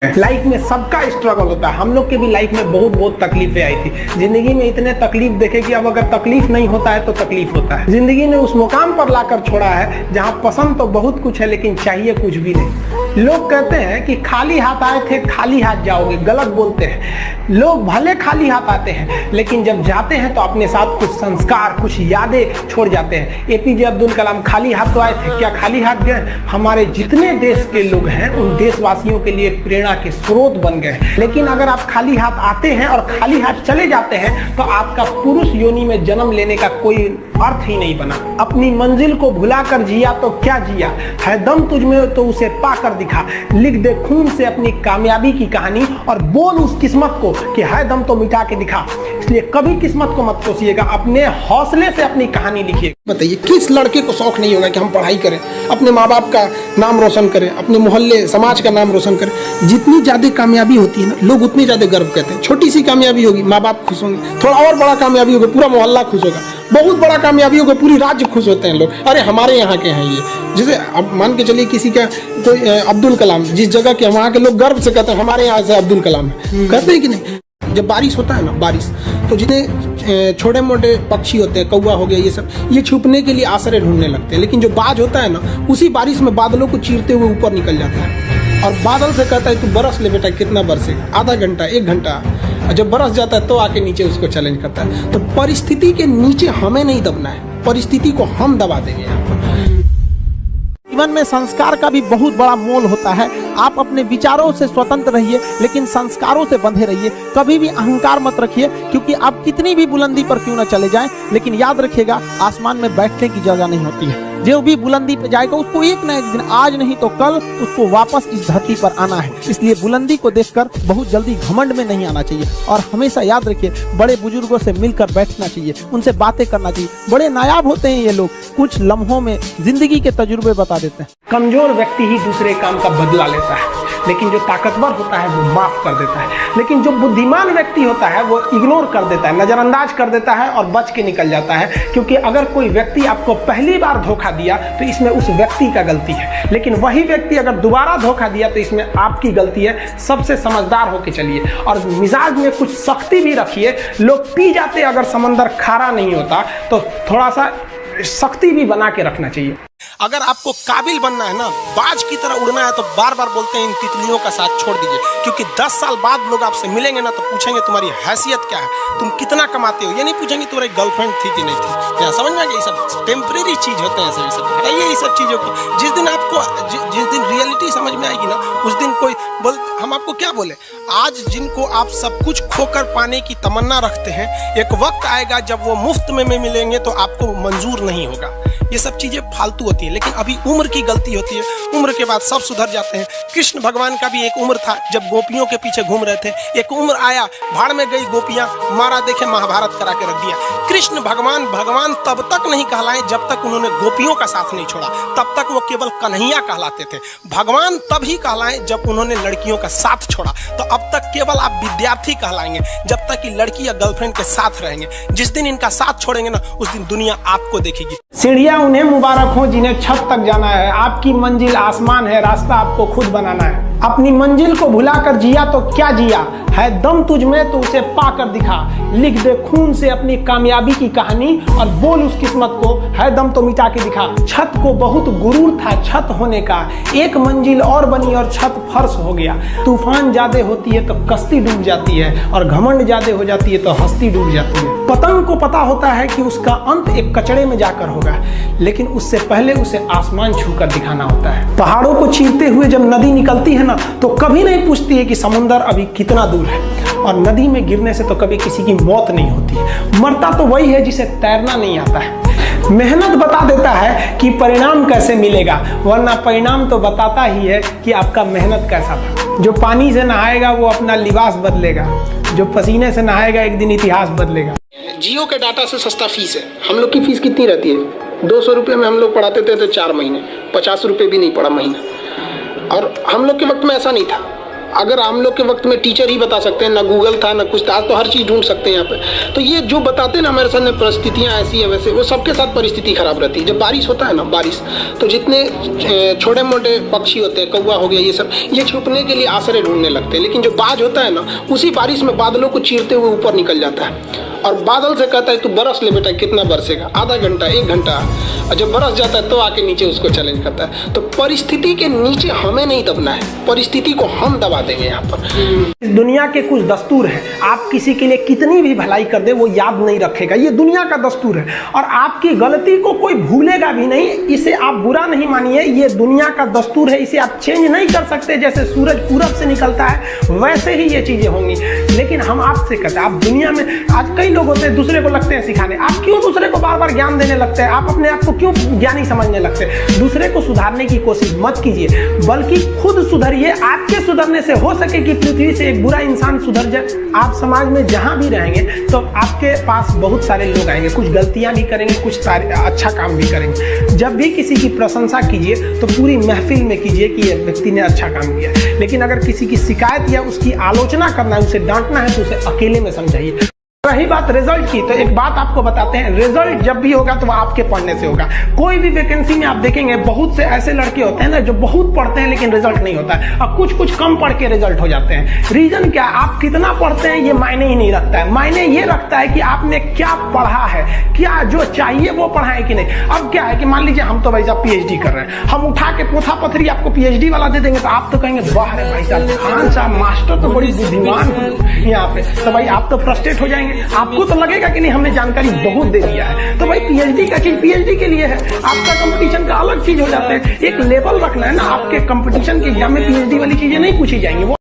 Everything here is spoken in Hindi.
लाइफ में सबका स्ट्रगल होता है। हम लोग के भी लाइफ में बहुत तकलीफें आई थी। जिंदगी में इतने तकलीफ देखे कि अब अगर तकलीफ नहीं होता है तो तकलीफ होता है। जिंदगी ने उस मुकाम पर लाकर छोड़ा है जहां पसंद तो बहुत कुछ है लेकिन चाहिए कुछ भी नहीं। लोग कहते हैं कि खाली हाथ आए थे खाली हाथ जाओगे, गलत बोलते हैं। लोग भले खाली हाथ आते हैं लेकिन जब जाते हैं तो अपने साथ कुछ संस्कार, कुछ यादें छोड़ जाते हैं। एपीजे अब्दुल कलाम खाली हाथ तो आए थे, क्या खाली हाथ गए? हमारे जितने देश के लोग हैं उन देशवासियों के लिए प्रेरणा के स्रोत बन गए। लेकिन अगर आप खाली हाथ आते हैं और खाली हाथ चले जाते हैं तो आपका पुरुष योनि में जन्म लेने का कोई अर्थ ही नहीं बना। अपनी मंजिल को भुलाकर जिया तो क्या जिया, है दम तुझमें तो उसे पाकर दिखा। लिख दे खून से अपनी कामयाबी की कहानी और बोल उस किस्मत को कि है दम तो मिटा के दिखा। इसलिए कभी किस्मत को मत कोसिएगा, अपने हौसले से अपनी कहानी लिखिए। बताइए किस लड़के को शौक नहीं होगा कि हम पढ़ाई करें, अपने माँ बाप का नाम रोशन करें, अपने मोहल्ले समाज का नाम रोशन करें। जितनी ज्यादा कामयाबी होती है ना, लोग उतनी ज्यादा गर्व करते हैं। छोटी सी कामयाबी होगी माँ बाप खुश होंगे, थोड़ा और बड़ा कामयाबी होगा पूरा मोहल्ला खुश होगा, बहुत बड़ा कामयाबी होगा पूरी राज्य खुश होते हैं लोग। अरे हमारे यहाँ के हैं ये, जैसे अब मान के चलिए किसी का कोई अब्दुल कलाम, जिस जगह के वहाँ के लोग गर्व से कहते हैं हमारे यहाँ से अब्दुल कलाम है, कहते हैं कि नहीं। जब बारिश होता है ना, बारिश तो जितने छोटे मोटे पक्षी होते हैं, कौवा हो गया, ये सब ये छुपने के लिए आश्रय ढूंढने लगते हैं। लेकिन जो बाज होता है ना, उसी बारिश में बादलों को चीरते हुए ऊपर निकल जाता है और बादल से कहता है तू बरस ले बेटा, कितना बरसेगा, आधा घंटा, 1 घंटा। जब बरस जाता है तो आके नीचे उसको चैलेंज करता है। तो परिस्थिति के नीचे हमें नहीं दबना है, परिस्थिति को हम दबा देंगे यहाँ पर। जीवन में संस्कार का भी बहुत बड़ा मोल होता है। आप अपने विचारों से स्वतंत्र रहिए लेकिन संस्कारों से बंधे रहिए। कभी भी अहंकार मत रखिए, क्योंकि आप कितनी भी बुलंदी पर क्यों न चले जाएं, लेकिन याद रखिएगा आसमान में बैठने की जगह नहीं होती है। जो भी बुलंदी पे जाएगा उसको एक न एक दिन, आज नहीं तो कल, उसको वापस इस धरती पर आना है। इसलिए बुलंदी को देखकर बहुत जल्दी घमंड में नहीं आना चाहिए और हमेशा याद रखिए बड़े बुजुर्गों से मिलकर बैठना चाहिए, उनसे बातें करना चाहिए। बड़े नायाब होते हैं ये लोग, कुछ लम्हों में जिंदगी के तजुर्बे बता देते हैं। कमजोर व्यक्ति ही दूसरे काम का बदला लेता है, लेकिन जो ताकतवर होता है वो माफ कर देता है। लेकिन जो बुद्धिमान व्यक्ति होता है वो इग्नोर कर देता है, नजरअंदाज कर देता है और बच के निकल जाता है। क्योंकि अगर कोई व्यक्ति आपको पहली बार धोखा दिया तो इसमें उस व्यक्ति का गलती है, लेकिन वही व्यक्ति अगर दोबारा धोखा दिया तो इसमें आपकी गलती है। सबसे समझदार होके चलिए और मिजाज में कुछ सख्ती भी रखिए। लोग पी जाते अगर समंदर खारा नहीं होता तो थोड़ा सा सख्ती भी बना के रखना चाहिए। अगर आपको काबिल बनना है ना, बाज की तरह उड़ना है, तो बार बार बोलते हैं इन तितलियों का साथ छोड़ दीजिए। क्योंकि 10 साल बाद लोग आपसे मिलेंगे ना तो पूछेंगे तुम्हारी हैसियत क्या है, तुम कितना कमाते हो। ये नहीं पूछेंगे तुम्हारी गर्लफ्रेंड थी कि नहीं थी। यहाँ समझ में आ गया, ये सब टेम्परेरी चीज होते हैं। सभी सब हटाइए ये सब चीजों को। जिस दिन आपको जिस दिन रियलिटी समझ में आएगी ना, उस दिन कोई हम आपको क्या बोले। आज जिनको आप सब कुछ खोकर पाने की तमन्ना रखते हैं, एक वक्त आएगा जब वो मुफ्त में मिलेंगे तो आपको मंजूर नहीं होगा। ये सब चीजें फालतू होती है, लेकिन अभी उम्र की गलती होती है। उम्र के बाद सब सुधर जाते हैं। कृष्ण भगवान का भी एक उम्र था जब गोपियों के पीछे घूम रहे थे। एक उम्र आया, भाड़ में गई गोपियां, मारा देखे महाभारत करा के रख दिया। कृष्ण भगवान तब तक नहीं कहलाए जब तक उन्होंने गोपियों का साथ नहीं छोड़ा, तब तक वो केवल कन्हैया कहलाते थे। भगवान तभी कहलाए जब उन्होंने लड़कियों का साथ छोड़ा। तो अब तक केवल आप विद्यार्थी कहलाएंगे जब तक कि लड़की या गर्लफ्रेंड के साथ रहेंगे। जिस दिन इनका साथ छोड़ेंगे ना, उस दिन दुनिया आपको देखेगी। सीढ़ियां उन्हें मुबारक हो जिन्हें छत तक जाना है। आपकी मंजिल आसमान है, रास्ता आपको खुद बनाना है। अपनी मंजिल को भुलाकर जिया तो क्या जिया, है दम तुझमें तो उसे पाकर दिखा। लिख दे खून से अपनी कामयाबी की कहानी और बोल उस किस्मत को, है दम तो मिटा के दिखा। छत को बहुत गुरूर था छत होने का, एक मंजिल और बनी और छत फर्श हो गया। तूफान ज्यादा होती है तो कश्ती डूब जाती है और घमंड ज्यादा हो जाती है तो हस्ती डूब जाती है। पतंग को पता होता है कि उसका अंत एक कचड़े में जाकर होगा, लेकिन उससे पहले उसे आसमान छूकर दिखाना होता है। पहाड़ों को चीरते हुए जब नदी निकलती है ना, तो कभी नहीं पूछती है कि समुद्र अभी कितना दूर है। और नदी में गिरने से तो कभी किसी की मौत नहीं होती। मरता तो वही है जिसे तैरना नहीं आता है। मेहनत बता देता है कि परिणाम कैसे मिलेगा, वरना परिणाम तो बताता ही है कि आपका मेहनत कैसा था। जो पानी से नहाएगा वो अपना लिबास बदलेगा, जो पसीने से नहाएगा एक दिन इतिहास बदलेगा। जियो के डाटा से सस्ता फीस है। हम लोग की फीस कितनी रहती है? 200 रुपये में हम लोग पढ़ाते थे तो 4 महीने, 50 रुपये भी नहीं पड़ा महीना। और हम लोग के वक्त में ऐसा नहीं था। अगर हम लोग के वक्त में टीचर ही बता सकते हैं, ना गूगल था ना कुछ था, आज तो हर चीज़ ढूंढ सकते हैं यहाँ पे। तो ये जो बताते हैं ना हमारे सामने परिस्थितियाँ ऐसी है वैसे, वो सबके साथ परिस्थिति खराब रहती है। जब बारिश होता है ना, बारिश तो जितने छोटे मोटे पक्षी होते हैं, कौवा हो गया, ये सब, ये छुपने के लिए आश्रय ढूंढने लगते हैं। लेकिन जो बाज होता है ना, उसी बारिश में बादलों को चीरते हुए ऊपर निकल जाता है और बादल से कहता है तू बरस ले बेटा, कितना बरसेगा, आधा घंटा 1 घंटा, और जब बरस जाता है तो आके नीचे उसको चैलेंज करता है। तो परिस्थिति के नीचे हमें नहीं दबना है, परिस्थिति को हम दबा देंगे यहाँ पर। इस दुनिया के कुछ दस्तूर हैं, आप किसी के लिए कितनी भी भलाई कर दे वो याद नहीं रखेगा, ये दुनिया का दस्तूर है। और आपकी गलती को कोई भूलेगा भी नहीं, इसे आप बुरा नहीं मानिए, ये दुनिया का दस्तूर है, इसे आप चेंज नहीं कर सकते। जैसे सूरज पूरब से निकलता है वैसे ही ये चीजें होंगी। लेकिन हम आपसे कहते हैं, आप दुनिया में आज कई लोग होते हैं दूसरे को लगते हैं सिखाने, आप क्यों दूसरे को बार बार ज्ञान देने लगते हैं, आप अपने आप को क्यों ज्ञानी समझने लगते हैं। दूसरे को सुधारने की कोशिश मत कीजिए, बल्कि खुद सुधरिए। आपके सुधरने से हो सके कि पृथ्वी से एक बुरा इंसान सुधर जाए। आप समाज में जहां भी रहेंगे तो आपके पास बहुत सारे लोग आएंगे, कुछ गलतियां भी करेंगे, कुछ अच्छा काम भी करेंगे। जब भी किसी की प्रशंसा कीजिए तो पूरी महफिल में कीजिए कि यह व्यक्ति ने अच्छा काम किया। लेकिन अगर किसी की शिकायत या उसकी आलोचना करना है, उसे डांटना है, तो उसे अकेले में समझाइए। रही बात रिजल्ट की, तो एक बात आपको बताते हैं, रिजल्ट जब भी होगा तो वो आपके पढ़ने से होगा। कोई भी वैकेंसी में आप देखेंगे बहुत से ऐसे लड़के होते हैं ना जो बहुत पढ़ते हैं लेकिन रिजल्ट नहीं होता है, और कुछ कम पढ़ के रिजल्ट हो जाते हैं। रीजन क्या, आप कितना पढ़ते हैं ये मायने ही नहीं रखता है, मायने ये रखता है कि आपने क्या पढ़ा है, क्या जो चाहिए वो पढ़ा है कि नहीं। अब क्या है कि मान लीजिए हम तो भाई साहब पीएचडी कर रहे हैं, हम उठा के पोथा पथरी आपको पीएचडी वाला दे देंगे तो आप तो कहेंगे वाह रे भाई साहब, खान साहब मास्टर तो बड़ी बुद्धिमान हो यहाँ पे, तो भाई आप तो फ्रस्ट्रेट हो जाएंगे। आपको तो लगेगा कि नहीं हमने जानकारी बहुत दे दिया है। तो भाई पीएचडी का चीज पीएचडी के लिए है, आपका कंपटीशन का अलग चीज हो जाता है। एक लेवल रखना है ना, आपके कंपटीशन के एग्जाम में पीएचडी वाली चीजें नहीं पूछी जाएंगी।